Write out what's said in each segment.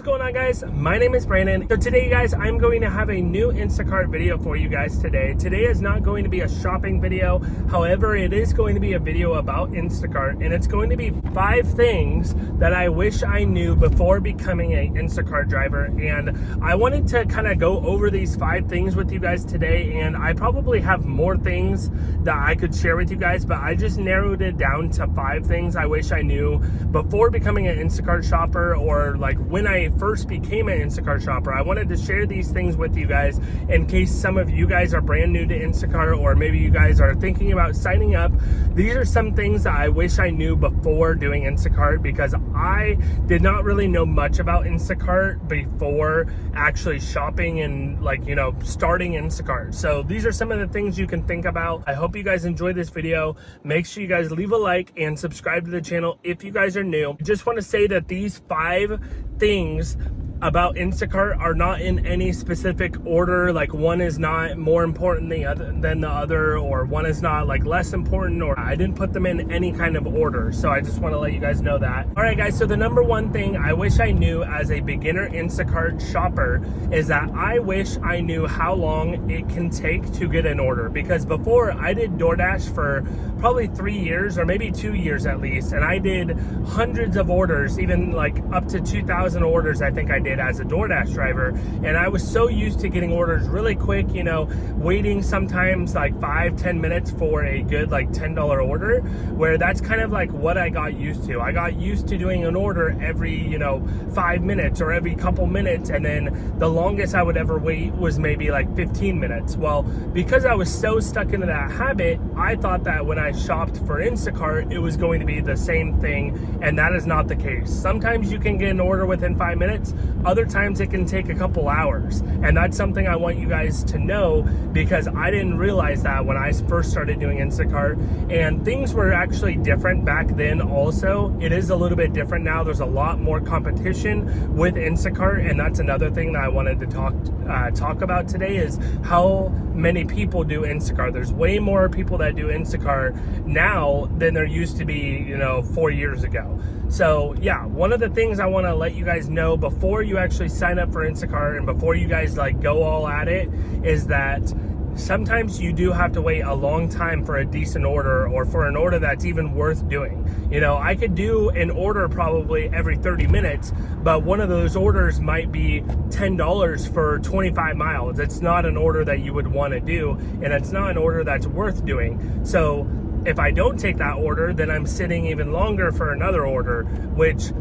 is going on, guys? My name is Brandon. So today, guys, I'm going to have a new Instacart video for you guys today. Today is not going to be a shopping video. However, it is going to be a video about Instacart, and it's going to be 5 things that I wish I knew before becoming an Instacart driver. And I wanted to kind of go over these 5 things with you guys today, and I probably have more things that I could share with you guys, but I just narrowed it down to 5 things I wish I knew before becoming an Instacart shopper, or like when I first became an Instacart shopper. I wanted to share these things with you guys in case some of you guys are brand new to Instacart, or maybe you guys are thinking about signing up. These are some things that I wish I knew before doing Instacart, because I did not really know much about Instacart before actually shopping and, like, you know, starting Instacart. So these are some of the things you can think about. I hope you guys enjoy this video. Make sure you guys leave a like and subscribe to the channel if you guys are new. Just want to say that these 5 things about Instacart are not in any specific order. Like, one is not more important than the other, or one is not like less important, or I didn't put them in any kind of order. So I just want to let you guys know that. All right, guys, so the number one thing I wish I knew as a beginner Instacart shopper is that I wish I knew how long it can take to get an order. Because before, I did DoorDash for probably 3 years, or maybe 2 years at least, and I did hundreds of orders, even like up to 2,000 orders I think I did as a DoorDash driver. And I was so used to getting orders really quick, you know, waiting sometimes like 5-10 minutes for a good like $10 order, where that's kind of like what I got used to. I got used to doing an order every, you know, 5 minutes or every couple minutes, and then the longest I would ever wait was maybe like 15 minutes. Well, because I was so stuck into that habit, I thought that when I shopped for Instacart, it was going to be the same thing, and that is not the case. Sometimes you can get an order within 5 minutes, other times it can take a couple hours, and that's something I want you guys to know, because I didn't realize that when I first started doing Instacart. And things were actually different back then also. It is a little bit different now. There's a lot more competition with Instacart, and that's another thing that I wanted to talk about today, is how many people do Instacart. There's way more people that do Instacart now than there used to be, you know, 4 years ago. So yeah, one of the things I want to let you guys know before you actually sign up for Instacart and before you guys like go all at it is that sometimes you do have to wait a long time for a decent order, or for an order that's even worth doing. You know, I could do an order probably every 30 minutes, but one of those orders might be $10 for 25 miles. It's not an order that you would want to do, and it's not an order that's worth doing. So if I don't take that order, then I'm sitting even longer for another order, which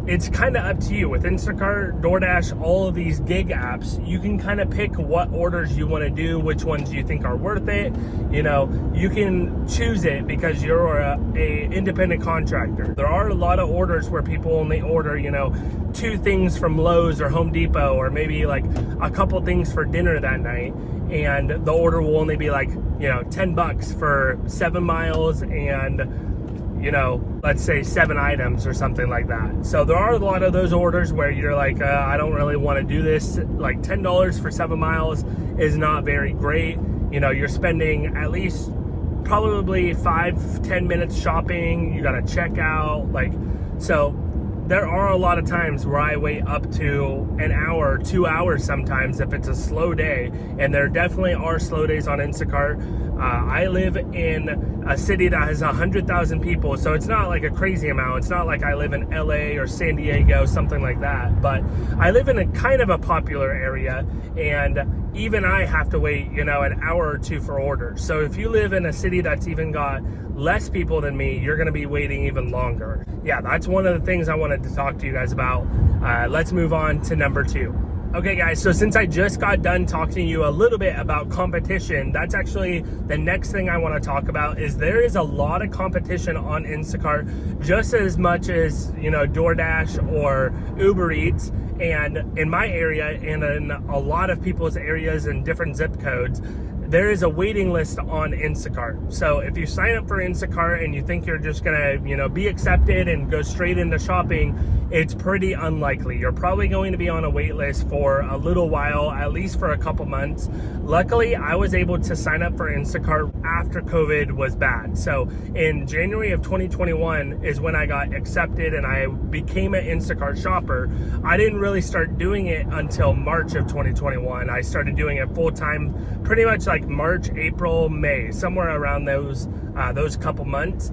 it's kind of up to you. With Instacart, DoorDash, all of these gig apps, you can kind of pick what orders you want to do, which ones you think are worth it. You know, you can choose it because you're a independent contractor. There are a lot of orders where people only order, you know, 2 things from Lowe's or Home Depot, or maybe like a couple things for dinner that night, and the order will only be like, you know, $10 for 7 miles and, you know, let's say 7 items or something like that. So there are a lot of those orders where you're like, I don't really want to do this. Like $10 for 7 miles is not very great. You know, you're spending at least probably 5-10 minutes shopping. You got to check out, like, so there are a lot of times where I wait up to an hour, 2 hours sometimes if it's a slow day, and there definitely are slow days on Instacart. I live in a city that has 100,000 people, so it's not like a crazy amount. It's not like I live in LA or San Diego, something like that. But I live in a kind of a popular area, and even I have to wait, you know, an hour or 2 for orders. So if you live in a city that's even got less people than me, you're going to be waiting even longer. Yeah, that's one of the things I wanted to talk to you guys about. Let's move on to number 2. Okay, guys, so since I just got done talking to you a little bit about competition, that's actually the next thing I want to talk about. Is there is a lot of competition on Instacart, just as much as, you know, DoorDash or Uber Eats. And in my area, and in a lot of people's areas in different zip codes, there is a waiting list on Instacart. So if you sign up for Instacart and you think you're just gonna, you know, be accepted and go straight into shopping, it's pretty unlikely. You're probably going to be on a wait list for a little while, at least for a couple months. Luckily, I was able to sign up for Instacart after COVID was bad. So in January of 2021 is when I got accepted and I became an Instacart shopper. I didn't really start doing it until March of 2021. I started doing it full time pretty much like March, April, May, somewhere around those couple months.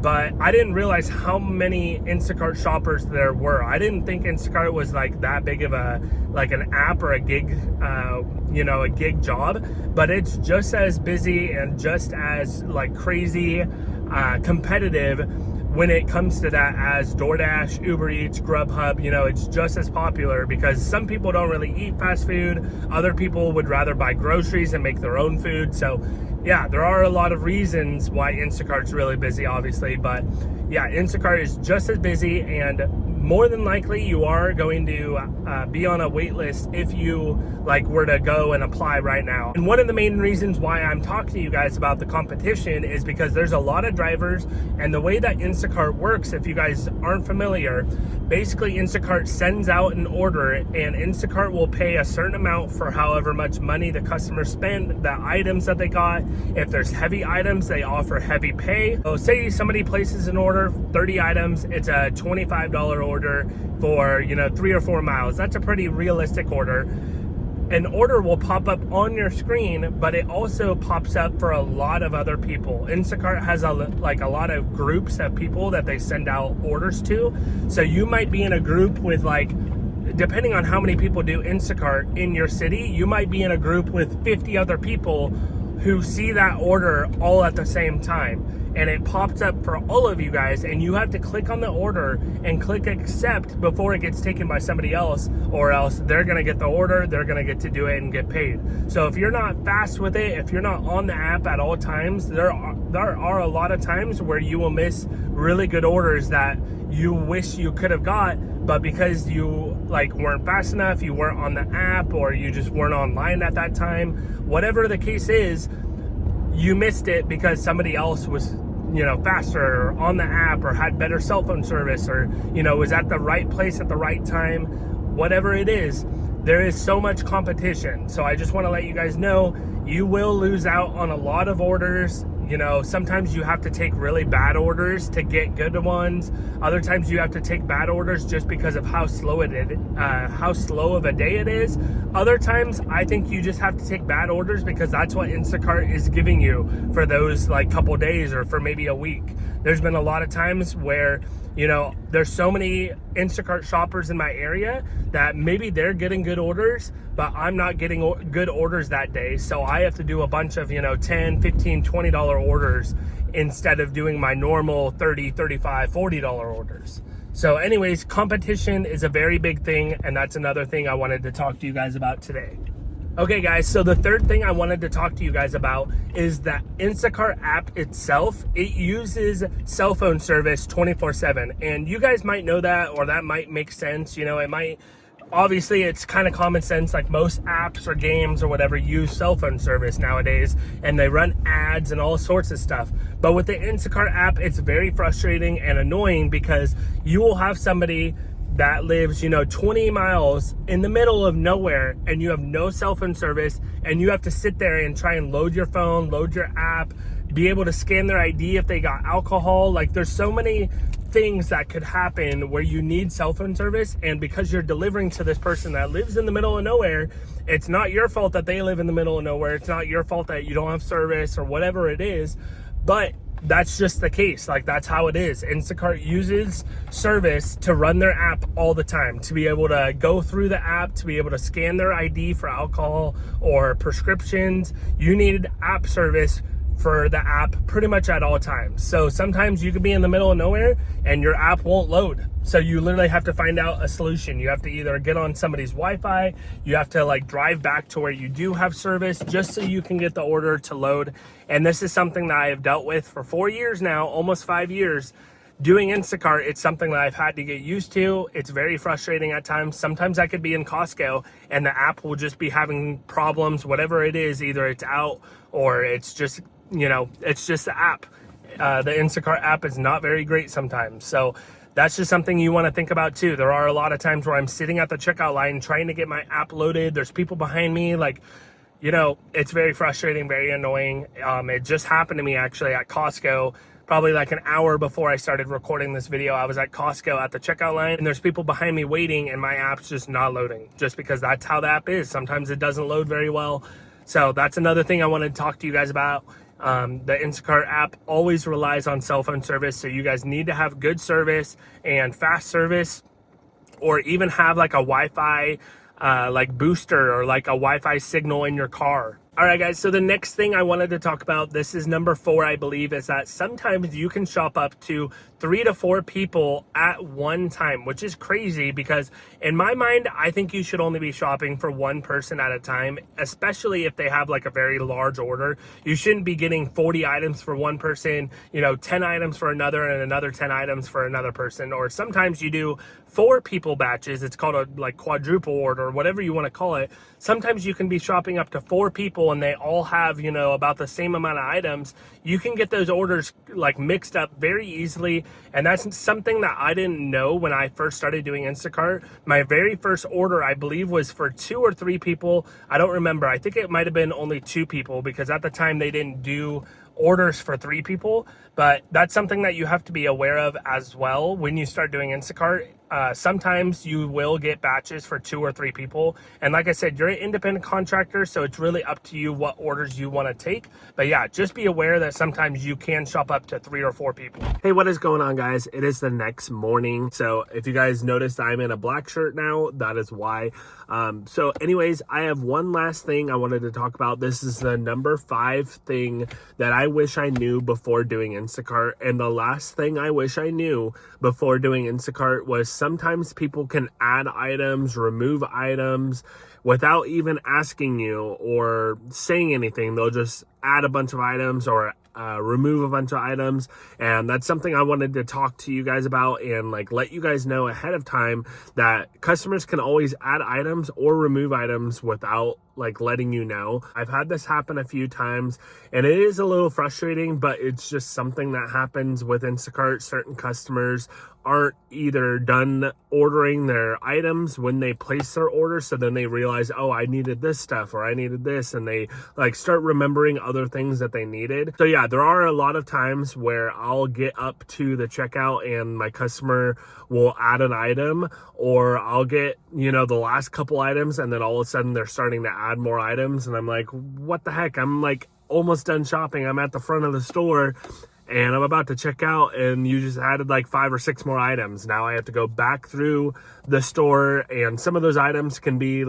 But I didn't realize how many Instacart shoppers there were. I didn't think Instacart was like that big of an app or a gig, a gig job. But it's just as busy and just as like crazy competitive when it comes to that as DoorDash, Uber Eats, Grubhub. It's just as popular because some people don't really eat fast food. Other people would rather buy groceries and make their own food. So yeah, there are a lot of reasons why Instacart's really busy, obviously, but yeah, Instacart is just as busy, and more than likely you are going to be on a wait list if you were to go and apply right now. And one of the main reasons why I'm talking to you guys about the competition is because there's a lot of drivers, and the way that Instacart works, if you guys aren't familiar, basically Instacart sends out an order and Instacart will pay a certain amount for however much money the customer spent, the items that they got. If there's heavy items, they offer heavy pay. So say somebody places an order, 30 items, it's a $25 order for 3 or 4 miles. That's a pretty realistic order. An order will pop up on your screen, but it also pops up for a lot of other people. Instacart has a lot of groups of people that they send out orders to. So you might be in a group with depending on how many people do Instacart in your city, you might be in a group with 50 other people who see that order all at the same time. And it pops up for all of you guys, and you have to click on the order and click accept before it gets taken by somebody else, or else they're gonna get the order, they're gonna get to do it and get paid. So if you're not fast with it, if you're not on the app at all times, there are a lot of times where you will miss really good orders that you wish you could have got, but because you weren't fast enough, you weren't on the app, or you just weren't online at that time, whatever the case is, you missed it because somebody else was faster or on the app or had better cell phone service or was at the right place at the right time. Whatever it is, there is so much competition. So I just want to let you guys know, you will lose out on a lot of orders. Sometimes you have to take really bad orders to get good ones. Other times you have to take bad orders just because of how slow of a day it is. Other times I think you just have to take bad orders because that's what Instacart is giving you for those couple days or for maybe a week. There's been a lot of times where there's so many Instacart shoppers in my area that maybe they're getting good orders, but I'm not getting good orders that day. So I have to do a bunch of, $10, $15, $20 orders instead of doing my normal $30, $35, $40 orders. So anyways, competition is a very big thing, and that's another thing I wanted to talk to you guys about today. Okay guys, so the third thing I wanted to talk to you guys about is that Instacart app itself. It uses cell phone service 24/7, and you guys might know that, or that might make sense. It might, obviously it's kind of common sense, most apps or games or whatever use cell phone service nowadays, and they run ads and all sorts of stuff. But with the Instacart app, it's very frustrating and annoying because you will have somebody that lives 20 miles in the middle of nowhere, and you have no cell phone service, and you have to sit there and try and load your phone, load your app, be able to scan their ID if they got alcohol. There's so many things that could happen where you need cell phone service, and because you're delivering to this person that lives in the middle of nowhere, it's not your fault that they live in the middle of nowhere. It's not your fault that you don't have service or whatever it is, but that's just the case. That's how it is. Instacart uses service to run their app all the time, to be able to go through the app, to be able to scan their ID for alcohol or prescriptions. You need app service for the app pretty much at all times. So sometimes you could be in the middle of nowhere and your app won't load. So you literally have to find out a solution. You have to either get on somebody's Wi-Fi, you have to drive back to where you do have service just so you can get the order to load. And this is something that I have dealt with for 4 years now, almost 5 years. Doing Instacart, it's something that I've had to get used to. It's very frustrating at times. Sometimes I could be in Costco and the app will just be having problems, whatever it is. Either it's out or it's just, it's just the app. The Instacart app is not very great sometimes. So that's just something you want to think about too. There are a lot of times where I'm sitting at the checkout line trying to get my app loaded. There's people behind me, like, it's very frustrating, very annoying. It just happened to me actually at Costco, probably like an hour before I started recording this video. I was at Costco at the checkout line, and there's people behind me waiting, and my app's just not loading, just because that's how the app is. Sometimes it doesn't load very well. So that's another thing I want to talk to you guys about. The Instacart app always relies on cell phone service, so you guys need to have good service and fast service, or even have like a Wi-Fi like booster or like a Wi-Fi signal in your car. All right, guys, so the next thing I wanted to talk about, this is number 4, I believe, is that sometimes you can shop up to 3 to 4 people at one time, which is crazy because in my mind, I think you should only be shopping for one person at a time, especially if they have like a very large order. You shouldn't be getting 40 items for one person, 10 items for another, and another 10 items for another person. Or sometimes you do 4 people batches. It's called a like quadruple order, or whatever you want to call it. Sometimes you can be shopping up to 4 people and they all have, about the same amount of items. You can get those orders like mixed up very easily. And that's something that I didn't know when I first started doing Instacart. My very first order, I believe, was for 2 or 3 people. I don't remember. I think it might have been only 2 people because at the time they didn't do orders for 3 people. But that's something that you have to be aware of as well when you start doing Instacart. Sometimes you will get batches for 2 or 3 people. And like I said, you're an independent contractor, so it's really up to you what orders you want to take. But yeah, just be aware that sometimes you can shop up to 3 or 4 people. Hey, what is going on, guys? It is the next morning. So if you guys noticed, I'm in a black shirt now. That is why. So anyways, I have one last thing I wanted to talk about. This is the number 5 thing that I wish I knew before doing Instacart. And the last thing I wish I knew before doing Instacart was sometimes people can add items, remove items without even asking you or saying anything. They'll just add a bunch of items or remove a bunch of items. And that's something I wanted to talk to you guys about and like let you guys know ahead of time that customers can always add items or remove items without like letting you know. I've had this happen a few times and it is a little frustrating, but it's just something that happens with Instacart. Certain customers aren't either done ordering their items when they place their order, so then they realize, oh, I needed this stuff or I needed this, and they like start remembering other things that they needed. So yeah, there are a lot of times where I'll get up to the checkout and my customer will add an item, or I'll get, the last couple items and then all of a sudden they're starting to add more items and I'm like, what the heck? I'm like almost done shopping. I'm at the front of the store and I'm about to check out and you just added like 5 or 6 more items. Now I have to go back through the store, and some of those items can be,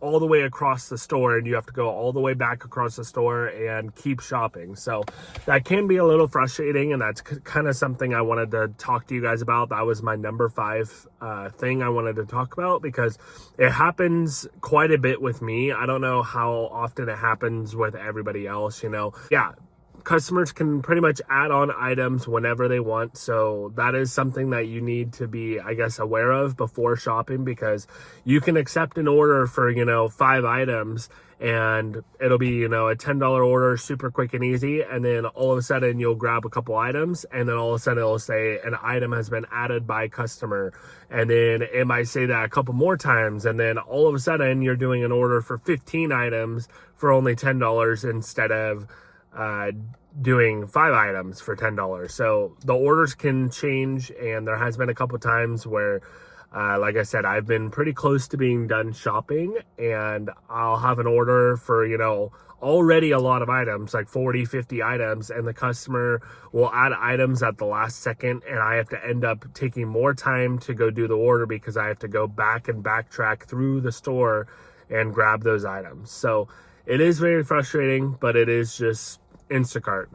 all the way across the store, and you have to go all the way back across the store and keep shopping. So that can be a little frustrating, and that's kind of something I wanted to talk to you guys about. That was my number 5 thing I wanted to talk about because it happens quite a bit with me. I don't know how often it happens with everybody else, Yeah. Customers can pretty much add on items whenever they want. So that is something that you need to be, I guess, aware of before shopping, because you can accept an order for, 5 items and it'll be, a $10 order, super quick and easy. And then all of a sudden you'll grab a couple items and then all of a sudden it'll say an item has been added by customer. And then it might say that a couple more times. And then all of a sudden you're doing an order for 15 items for only $10 instead of doing 5 items for $10. So the orders can change, and there has been a couple times where like I said, I've been pretty close to being done shopping and I'll have an order for, already a lot of items, like 40, 50 items, and the customer will add items at the last second, and I have to end up taking more time to go do the order because I have to go back and backtrack through the store and grab those items. So it is very frustrating, but it is just Instacart.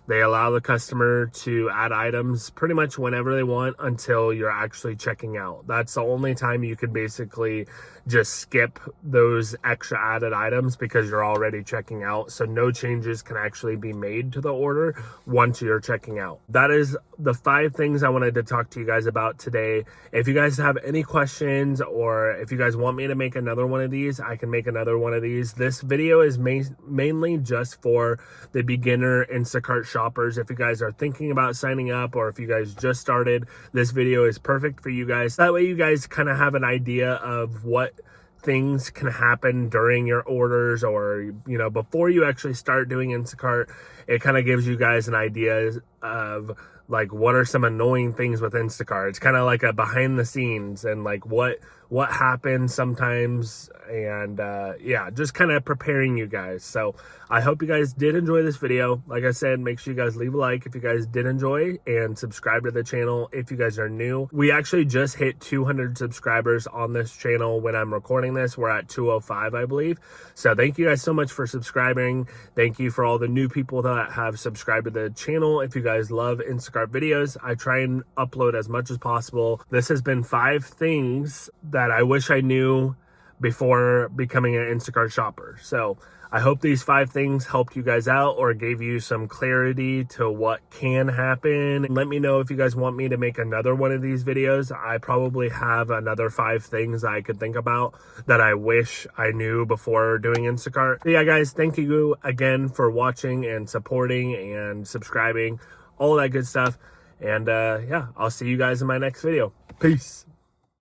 They allow the customer to add items pretty much whenever they want until you're actually checking out. That's the only time you can basically just skip those extra added items because you're already checking out. So no changes can actually be made to the order once you're checking out. That is the 5 things I wanted to talk to you guys about today. If you guys have any questions, or if you guys want me to make another one of these, I can make another one of these. This video is mainly just for the beginner Instacart shoppers. If you guys are thinking about signing up, or if you guys just started, this video is perfect for you guys. That way you guys kind of have an idea of what things can happen during your orders, or you know, before you actually start doing Instacart. It kind of gives you guys an idea of like what are some annoying things with Instacart. It's kind of like a behind the scenes, and like what happens sometimes, and yeah, just kind of preparing you guys. So I hope you guys did enjoy this video. Like I said, make sure you guys leave a like if you guys did enjoy, and subscribe to the channel if you guys are new. We actually just hit 200 subscribers on this channel. When I'm recording this, we're at 205, I believe. So thank you guys so much for subscribing. Thank you for all the new people that have subscribed to the channel. If you guys love Instacart videos, I try and upload as much as possible. This has been 5 things that I wish I knew before becoming an Instacart shopper. So I hope these 5 things helped you guys out, or gave you some clarity to what can happen. Let me know if you guys want me to make another one of these videos. I probably have another 5 things I could think about that I wish I knew before doing Instacart. But yeah, guys, thank you again for watching and supporting and subscribing, all that good stuff. And yeah, I'll see you guys in my next video. Peace.